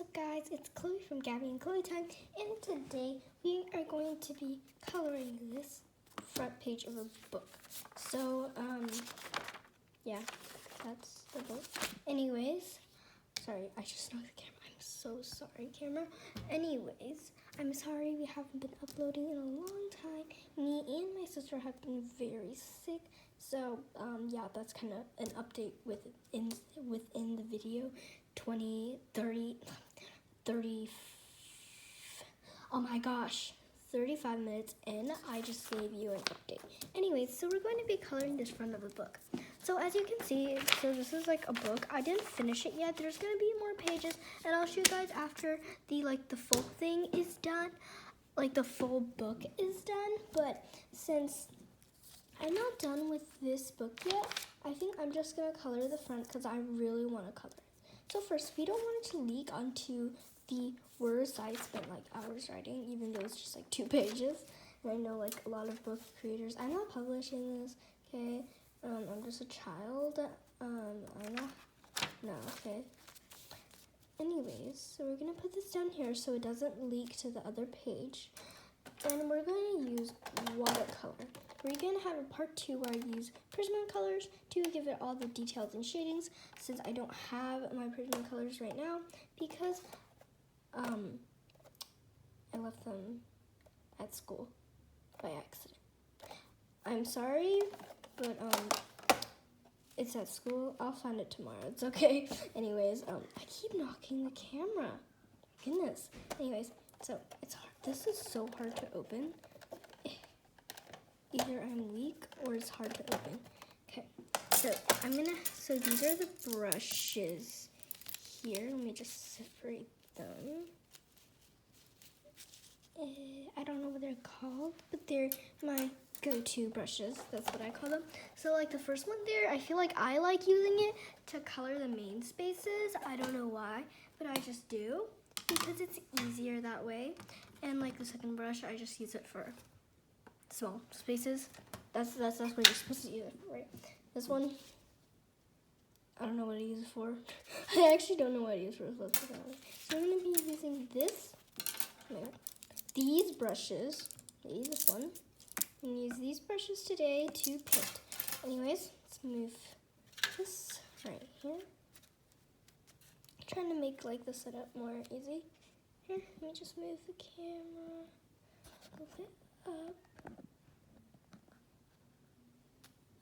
What's up, guys? It's Chloe from Gabby and Chloe Time, and today we are going to be coloring this front page of a book. So, yeah, that's the book. Anyways, sorry, I just knocked the camera. I'm so sorry, camera. Anyways, I'm sorry we haven't been uploading in a long time. Me and my sister have been very sick. So, yeah, that's kind of an update within the video. 35 minutes in, I just gave you an update. Anyways, so we're going to be coloring this front of the book. So as you can see, so this is like a book. I didn't finish it yet. There's going to be more pages, and I'll show you guys after the full thing is done, like the full book is done. But since I'm not done with this book yet, I think I'm just going to color the front because I really want to color it. So first, we don't want it to leak onto the words I spent like hours writing, even though it's just like 2 pages. And I know like a lot of book creators, I'm not publishing this, okay? I'm just a child. I'm not, no, okay. Anyways, so we're gonna put this down here so it doesn't leak to the other page. And we're going to use watercolor. We're going to have a part 2 where I use Prismacolors to give it all the details and shadings, since I don't have my Prismacolors right now because I left them at school by accident. I'm sorry, but it's at school. I'll find it tomorrow. It's okay. Anyways, I keep knocking the camera. Goodness. Anyways, so it's hard. This is so hard to open. Either I'm weak or it's hard to open. Okay, so these are the brushes here. Let me just separate them. I don't know what they're called, but they're my go-to brushes. That's what I call them. So like the first one there, I feel like I like using it to color the main spaces. I don't know why, but I just do because it's easier that way. And like the second brush, I just use it for small spaces. That's what you're supposed to use it for, right? This one, I don't know what I use it for. I actually don't know what I use it for. So I'm gonna be using these brushes. Maybe this one. I'm gonna use these brushes today to paint. Anyways, let's move this right here. I'm trying to make like the setup more easy. Here, let me just move the camera. Move it up.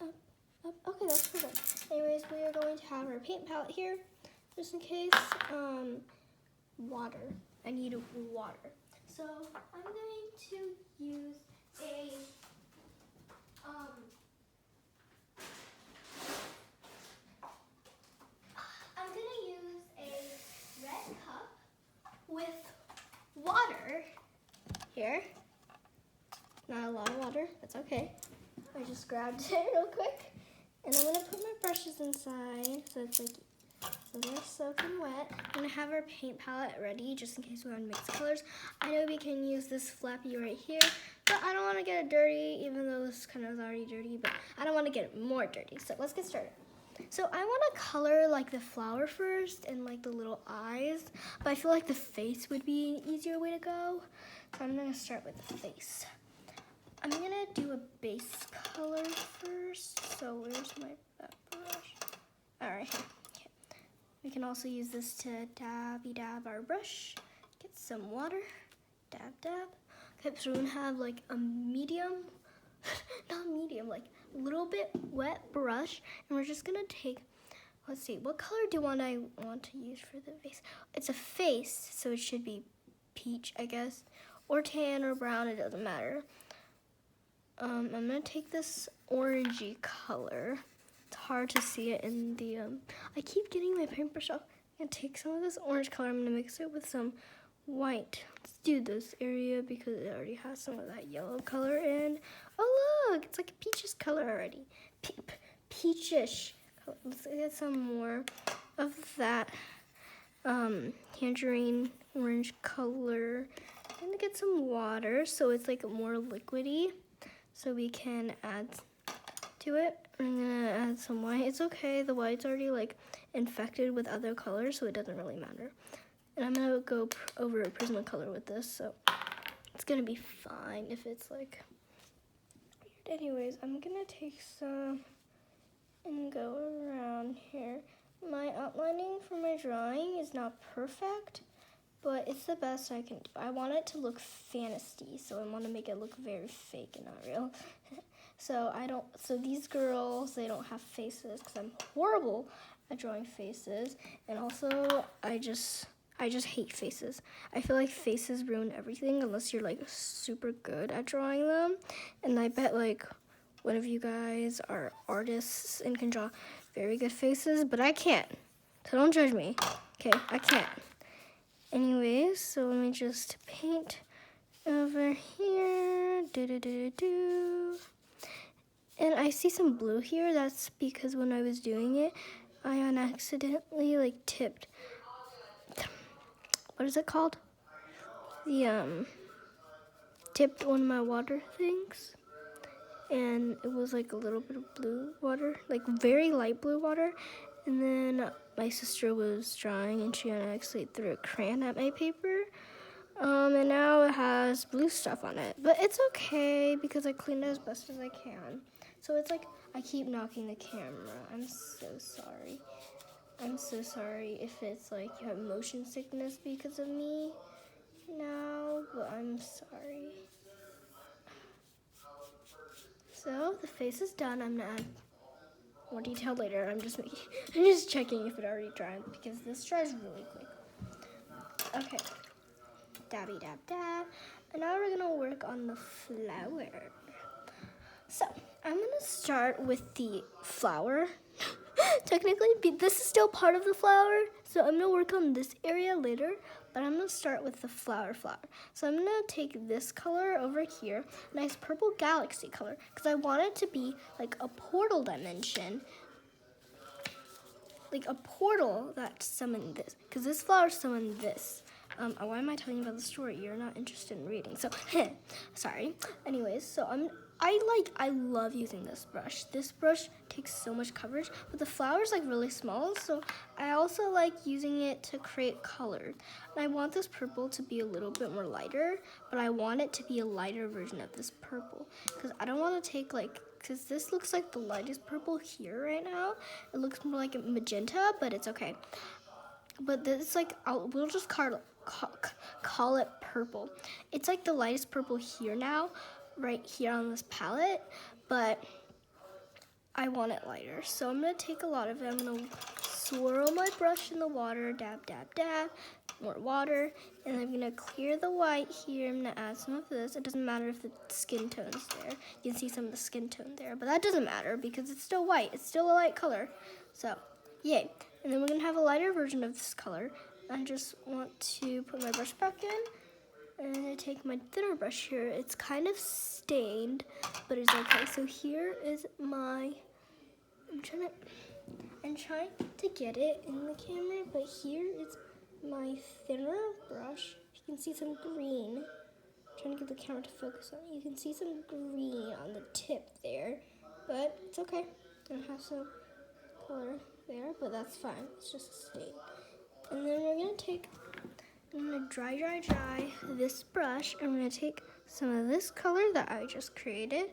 Up. Okay, that's perfect. Anyways, we are going to have our paint palette here, just in case. Water. I need water. So I'm going to use a red cup with water here. Not a lot of water, that's okay. I just grabbed it real quick. And I'm gonna put my brushes inside so it's like, so they're soaking wet. I'm gonna have our paint palette ready just in case we want to mix colors. I know we can use this flappy right here, but I don't want to get it dirty, even though this kind of is already dirty, but I don't want to get it more dirty. So let's get started. So I want to color like the flower first and like the little eyes, but I feel like the face would be an easier way to go. So I'm gonna start with the face. I'm gonna do a base color first. So where's my brush? All right, here. Okay. We can also use this to dab our brush. Get some water. Dab, dab. Okay, so we're gonna have like a medium, not medium, like a little bit wet brush, and we're just gonna take. Let's see, what color do I want to use for the face? It's a face, so it should be peach, I guess, or tan or brown. It doesn't matter. I'm gonna take this orangey color. It's hard to see it in the, I keep getting my paintbrush off. I'm gonna take some of this orange color. I'm gonna mix it with some white. Let's do this area because it already has some of that yellow color in. Oh look, it's like a peaches color already. Peachish color. Let's get some more of that tangerine orange color. I'm gonna get some water so it's like more liquidy. So we can add to it. I'm gonna add some white. It's okay, the white's already like infected with other colors, so it doesn't really matter. And I'm gonna go over a Prismacolor with this, so it's gonna be fine if it's like weird. Anyways, I'm gonna take some and go around here. My outlining for my drawing is not perfect, but it's the best I can do. I want it to look fantasy, so I want to make it look very fake and not real. So these girls, they don't have faces because I'm horrible at drawing faces, and also I just hate faces. I feel like faces ruin everything unless you're like super good at drawing them, and I bet like one of you guys are artists and can draw very good faces, but I can't. So don't judge me. Okay, I can't. Anyways, so let me just paint over here. And I see some blue here. That's because when I was doing it, I accidentally like tipped. What is it called? Tipped one of my water things. And it was like a little bit of blue water, like very light blue water. And then my sister was drawing and she actually threw a crayon at my paper. And now it has blue stuff on it. But it's okay because I cleaned it as best as I can. So it's like I keep knocking the camera. I'm so sorry. I'm so sorry if it's like you have motion sickness because of me now, but I'm sorry. So the face is done. I'm gonna add more detail later. I'm just checking if it already dried because this dries really quick. Okay. Dabby dab dab. And now we're gonna work on the flower. So I'm gonna start with the flower. Technically, this is still part of the flower, so I'm gonna work on this area later, but I'm gonna start with the flower. So I'm gonna take this color over here, nice purple galaxy color, because I want it to be like a portal dimension, like a portal that summoned this, because this flower summoned this. Why am I telling you about the story? You're not interested in reading, so sorry. Anyways, so I love using this brush. This brush takes so much coverage, but the flower's like really small, so I also like using it to create color. And I want this purple to be a little bit more lighter, but I want it to be a lighter version of this purple, because I don't want to take because this looks like the lightest purple here right now. It looks more like a magenta, but it's okay. But this we'll just call it purple. It's like the lightest purple here now, right here on this palette, but I want it lighter. So I'm gonna take a lot of it. I'm gonna swirl my brush in the water, dab, dab, dab, more water, and I'm gonna clear the white here. I'm gonna add some of this. It doesn't matter if the skin tone's there. You can see some of the skin tone there, but that doesn't matter because it's still white. It's still a light color. So, yay. And then we're gonna have a lighter version of this color. I just want to put my brush back in, and I take my thinner brush here. It's kind of stained, but it's okay. So here is my, I'm trying to get it in the camera, but here is my thinner brush. You can see some green. I'm trying to get the camera to focus on it. You can see some green on the tip there, but it's okay. I have some color there, but that's fine. It's just a stain. And then I'm gonna dry this brush. I'm gonna take some of this color that I just created,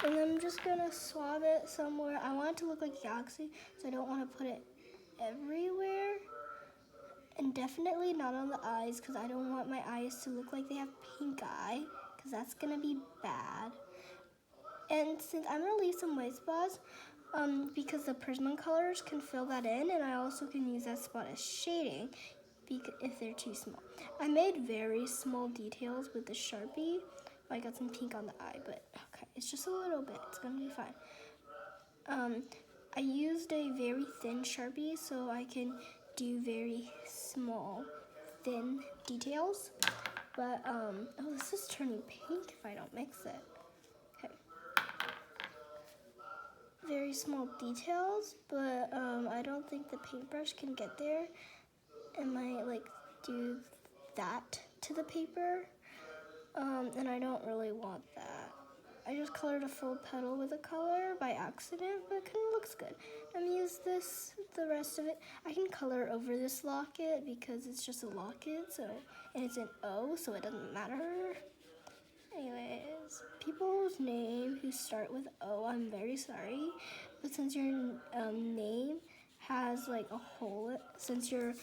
and then I'm just gonna swab it somewhere. I want it to look like a galaxy, so I don't want to put it everywhere. And definitely not on the eyes, because I don't want my eyes to look like they have pink eye, because that's gonna be bad. And since I'm gonna leave some white spots, because the Prismacolors can fill that in, and I also can use that spot as shading if they're too small. I made very small details with the Sharpie. I got some pink on the eye, but okay, it's just a little bit. It's gonna be fine. I used a very thin Sharpie so I can do very small, thin details. But, oh, this is turning pink if I don't mix it. Okay. Very small details, but I don't think the paintbrush can get there. And might do that to the paper, and I don't really want that. I just colored a full petal with a color by accident, but it kind of looks good. I'm gonna use this, the rest of it. I can color over this locket because it's just a locket, so, and it's an O, so it doesn't matter. Anyways, people's name who start with O, I'm very sorry, but since your name has like a hole, since your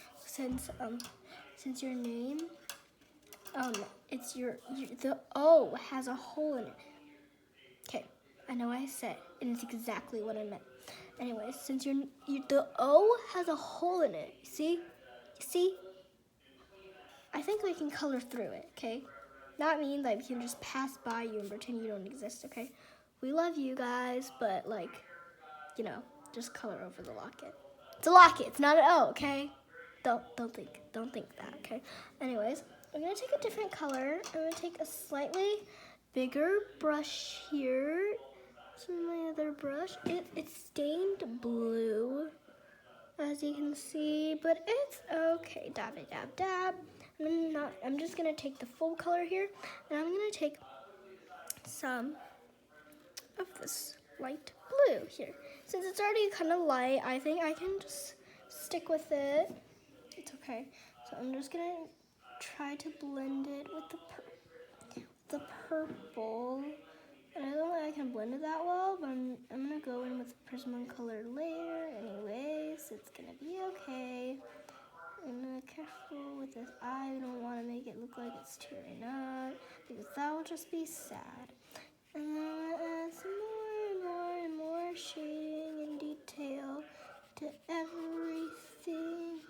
name, it's the O has a hole in it. Okay, I know I said, and it's exactly what I meant. Anyways, since the O has a hole in it, see? I think we can color through it, okay? Not mean like we can just pass by you and pretend you don't exist, okay? We love you guys, but like, just color over the locket. It's a locket, it's not an O, okay? Don't think that, okay? Anyways, I'm gonna take a different color. I'm gonna take a slightly bigger brush here. So my other brush, it's stained blue, as you can see, but it's okay. Dab, dab, dab. I'm just gonna take the full color here, and I'm gonna take some of this light blue here. Since it's already kind of light, I think I can just stick with it. It's okay. So I'm just gonna try to blend it with the purple. And I don't think I can blend it that well, but I'm gonna go in with the Prismacolor layer anyways. It's gonna be okay. I'm gonna be careful with this eye. I don't want to make it look like it's tearing up because that would just be sad. And then I'm gonna add some more shading and detail to everything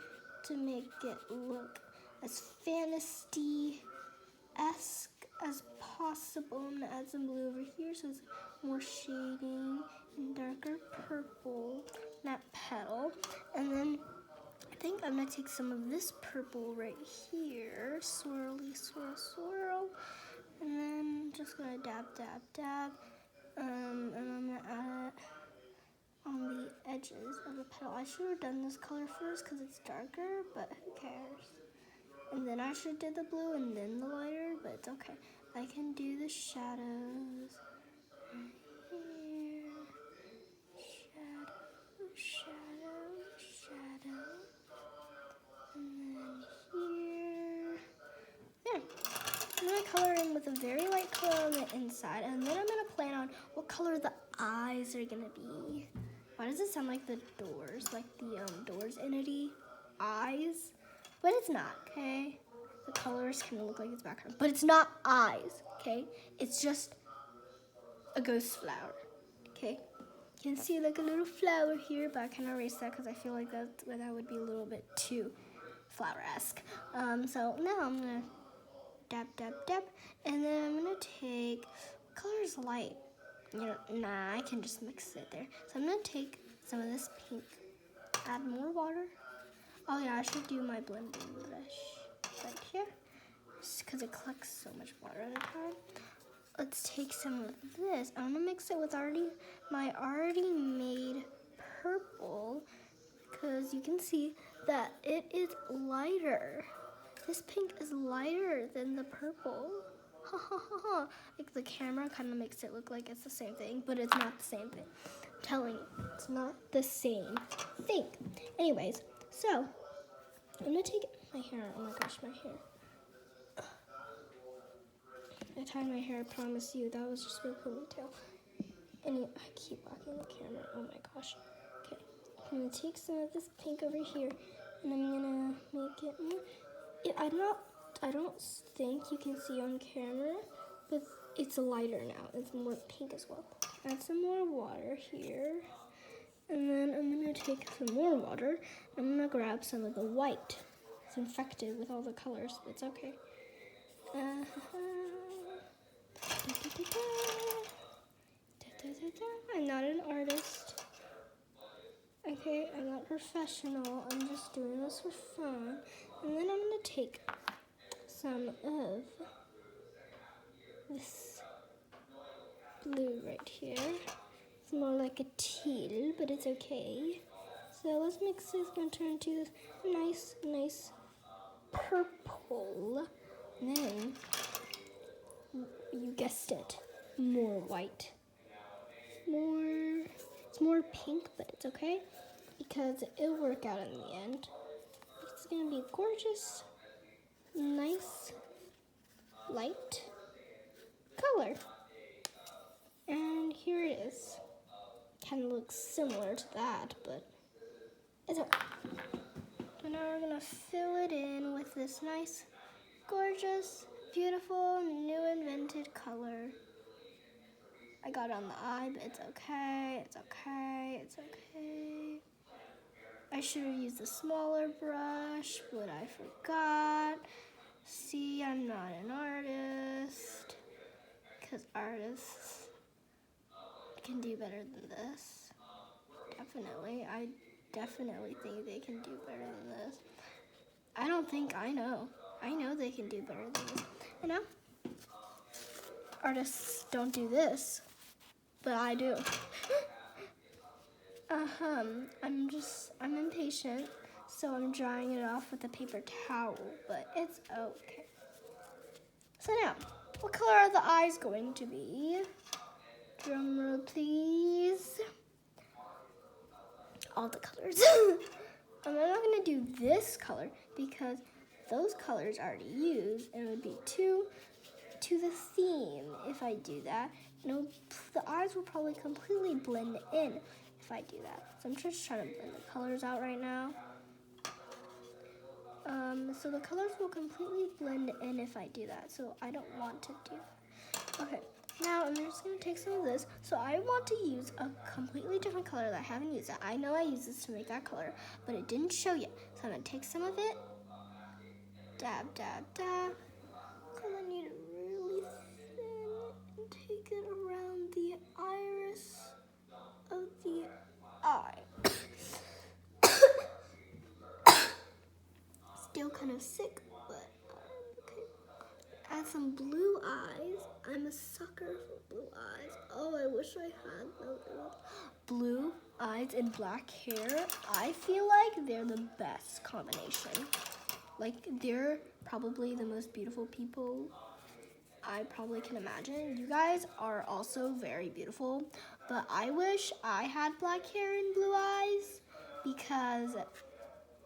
to make it look as fantasy-esque as possible. I'm gonna add some blue over here so it's more shading and darker purple, that petal. And then I think I'm gonna take some of this purple right here, swirly, swirl, and then just gonna dab, dab, dab, and I'm gonna add it on the edges of the petal. I should have done this color first because it's darker, but who cares? And then I should have did the blue and then the lighter, but it's okay. I can do the shadows right here. Shadow. And then here. Yeah. I'm going to color in with a very light color on the inside, and then I'm going to plan on what color the eyes are going to be. Why does it sound like the doors, like the doors entity? Eyes? But it's not, okay? The colors kind of look like it's background, but it's not eyes, okay? It's just a ghost flower, okay? You can see like a little flower here, but I kind of erase that because I feel like that would be a little bit too flower-esque. So now I'm gonna dab, dab, dab, and then I'm gonna take, what color is light? Nah, I can just mix it there. So I'm gonna take some of this pink, add more water. Oh yeah, I should do my blending brush right here, because it collects so much water at a time. Let's take some of this. I'm gonna mix it with my already made purple, because you can see that it is lighter. This pink is lighter than the purple. Ha ha ha ha. Like the camera kind of makes it look like it's the same thing, but it's not the same thing. I'm telling you, it's not the same thing. Anyways, so I'm gonna take my hair. Oh my gosh, my hair. I tied my hair, I promise you. That was just my ponytail. And I keep blocking the camera. Oh my gosh. Okay. I'm gonna take some of this pink over here, and I'm gonna make it more. I don't think you can see on camera, but it's lighter now. It's more pink as well. Add some more water here. And then I'm gonna take some more water. I'm gonna grab some of the white. It's infected with all the colors, but it's okay. I'm not an artist. Okay, I'm not professional. I'm just doing this for fun. And then I'm gonna take some of this blue right here. It's more like a teal, but it's okay. So let's mix this. It's gonna turn into this nice purple. And then, you guessed it, more white. It's more pink, but it's okay because it'll work out in the end. It's gonna be gorgeous, nice, light color. And here it is. Kind of looks similar to that, but it's okay. So now we're gonna fill it in with this nice, gorgeous, beautiful, new invented color. I got it on the eye, but it's okay, it's okay, it's okay. I should have used a smaller brush, but I forgot. See, I'm not an artist, because artists can do better than this. Definitely, I definitely think they can do better than this. I don't think I know. I know they can do better than this. You know? Artists don't do this, but I do. I'm impatient, so I'm drying it off with a paper towel, but it's okay. So now, what color are the eyes going to be? Drum roll, please. All the colors. I'm not going to do this color because those colors are already used, and it would be too to the theme if I do that. No, the eyes will probably completely blend in if I do that. So I'm just trying to blend the colors out right now. So the colors will completely blend in if I do that. So I don't want to do that. Okay, now I'm just going to take some of this. So I want to use a completely different color that I haven't used. I know I used this to make that color, but it didn't show yet. So I'm going to take some of it. Dab, dab, dab. Because I need it really thin and take it around the iris of the eye. Still kind of sick, but okay. Add some blue eyes. I'm a sucker for blue eyes. Oh, I wish I had those. Blue eyes and black hair. I feel like they're the best combination. Like, they're probably the most beautiful people I probably can imagine. You guys are also very beautiful, but I wish I had black hair and blue eyes because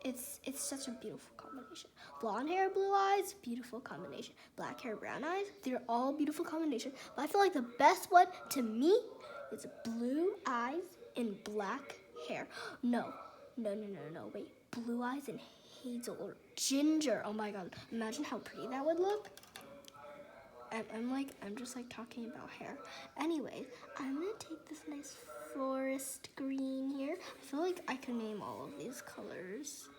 it's such a beautiful combination. Blonde hair, blue eyes, beautiful combination. Black hair, brown eyes, they're all beautiful combination. But I feel like the best one to me is blue eyes and black hair. No, wait. Blue eyes and hazel or ginger. Oh my god, imagine how pretty that would look. I'm just like talking about hair. Anyways, I'm gonna take this nice forest green here. I feel like I can name all of these colors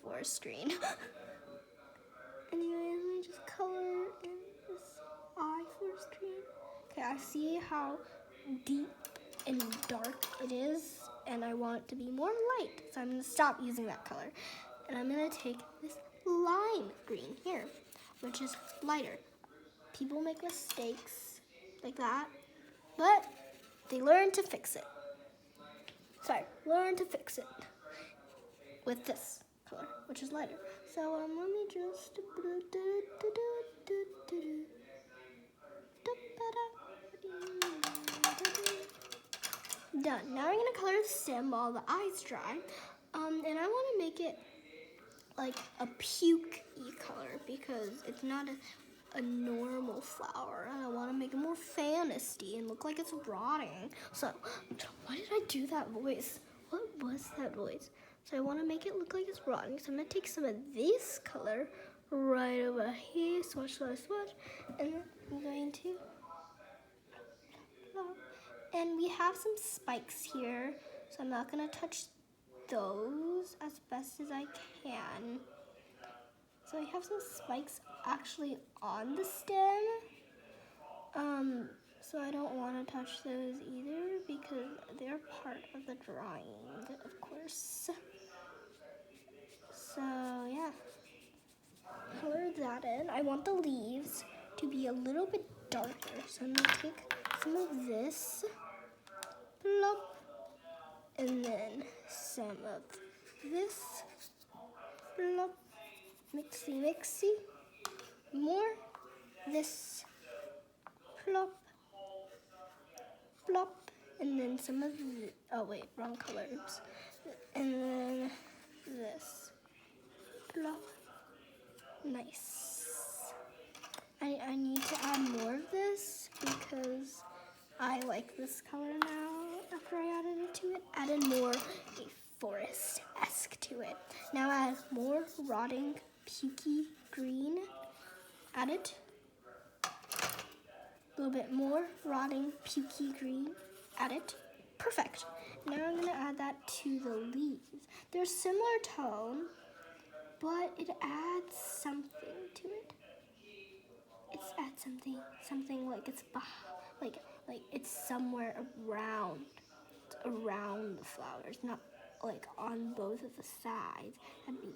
forest green. Anyways, let me just color in this eye forest green. Okay, I see how deep and dark it is, and I want it to be more light. So I'm gonna stop using that color. And I'm gonna take this lime green here, which is lighter. People make mistakes like that, but they learn to fix it. Learn to fix it with this color, which is lighter. So let me just done. Now I'm gonna color the stem while the eyes dry, and I want to make it like a puke-y color because it's not a normal flower, and I want to make it more fantasy and look like it's rotting. So, why did I do that voice? What was that voice? So I want to make it look like it's rotting. So I'm gonna take some of this color right over here, swatch, swatch, swatch, and I'm going to. And we have some spikes here, so I'm not gonna touch those as best as I can. So I have some spikes actually on the stem. So I don't want to touch those either because they're part of the drawing, of course. So yeah, color that in. I want the leaves to be a little bit darker. So I'm gonna take some of this, plop, and then some of this, plop, mixy, mixy, more, this, plop, Flop. And then some of the, oh wait, wrong color, oops. And then this. Flop. Nice. I need to add more of this because I like this color now after I added it to it. Added more a forest-esque to it. Now add more rotting, pukey green. Add it. A little bit more rotting, pukey green. Add it. Perfect. Now I'm going to add that to the leaves. They're similar tone, but it adds something to it. It adds something like it's like it's somewhere around the flowers, not like on both of the sides. That'd be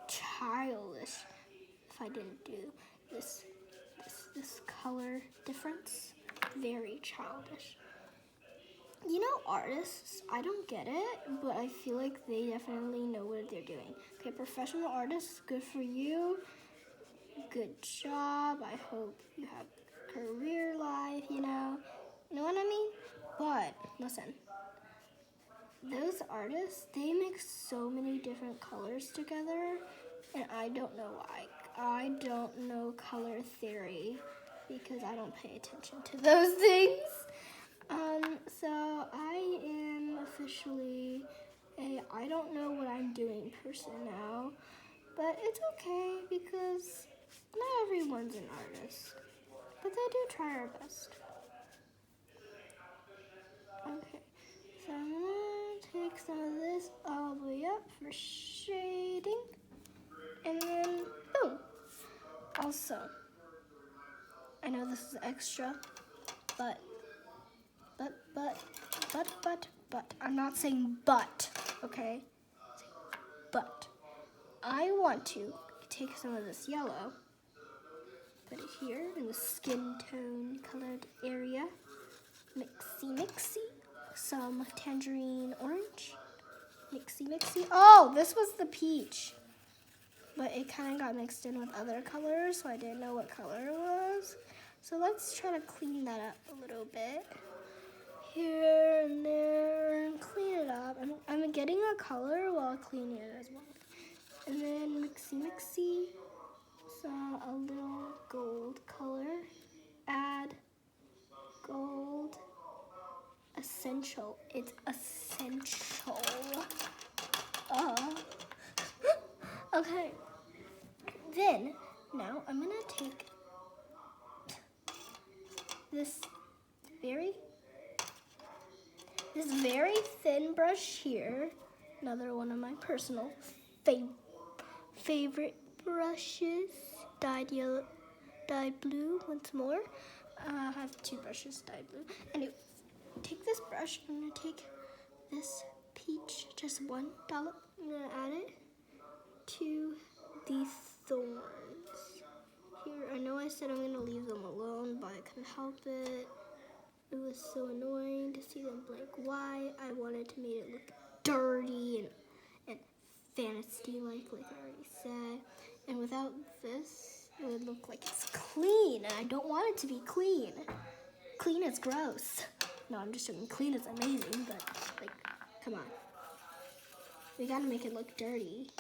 childish if I didn't do this color difference. Very childish. You know, artists, I don't get it, but I feel like they definitely know what they're doing. Okay, professional artists, good for you. Good job. I hope you have a career life, you know what I mean? But listen, those artists, they make so many different colors together, and I don't know why. I don't know color theory because I don't pay attention to those things. So I am officially a I don't know what I'm doing person now, but it's okay because not everyone's an artist, but they do try our best. Okay, so I'm gonna take some of this all the way up for shading, and then boom. Also, I know this is extra, but, I'm not saying but, okay? But, I want to take some of this yellow, put it here in the skin tone colored area, mixy, some tangerine orange, mixy. Oh, this was the peach, but it kind of got mixed in with other colors, so I didn't know what color it was. So let's try to clean that up a little bit. Here and there, and clean it up. I'm getting a color while cleaning it as well. And then mixy, so a little gold color. Add gold. Essential. It's essential. Okay. Then, now I'm gonna take this very thin brush here, another one of my personal favorite brushes, dyed blue once more. I have two brushes dyed blue. Anyway, take this brush, I'm going to take this peach, just one dollop, I'm going to add it to the thorns. Here, I know I said I'm going to leave them alone, but I couldn't help it. It was so annoying to see them blank white. I wanted to make it look dirty and fantasy-like I already said. And without this, it would look like it's clean, and I don't want it to be clean. Clean is gross. No, I'm just joking. Clean is amazing, but, like, come on. We gotta make it look dirty.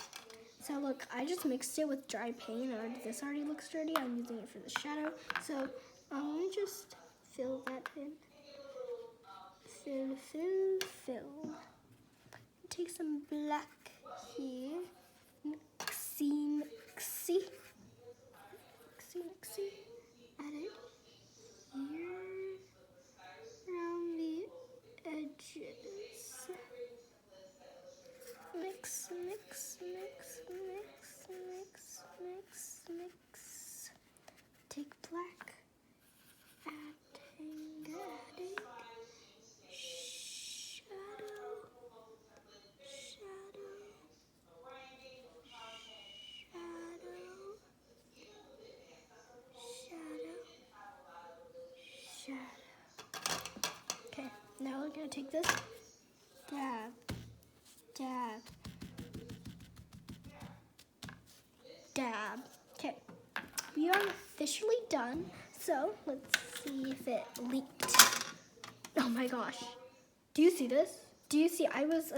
So, look, I just mixed it with dry paint. This already looks dirty. I'm using it for the shadow. So, I'm gonna just fill that in. Fill. Take some black here. Mixy. Add it here around the edges. Mix. Take black. Adding. Shadow. Okay, now we're gonna take this, dab. Okay, we are officially done. So let's see if it leaked. Oh my gosh. Do you see this? Do you see? I was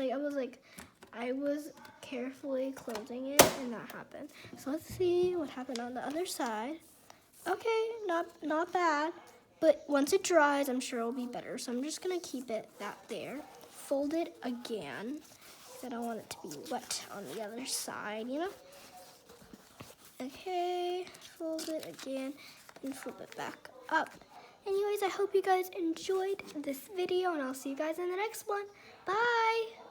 carefully closing it and that happened. So let's see what happened on the other side. Okay, not bad. But once it dries, I'm sure it'll be better. So I'm just gonna keep it that there. Fold it again. I don't want it to be wet on the other side, you know? Okay, fold it again and flip it back up. Anyways, I hope you guys enjoyed this video and I'll see you guys in the next one. Bye!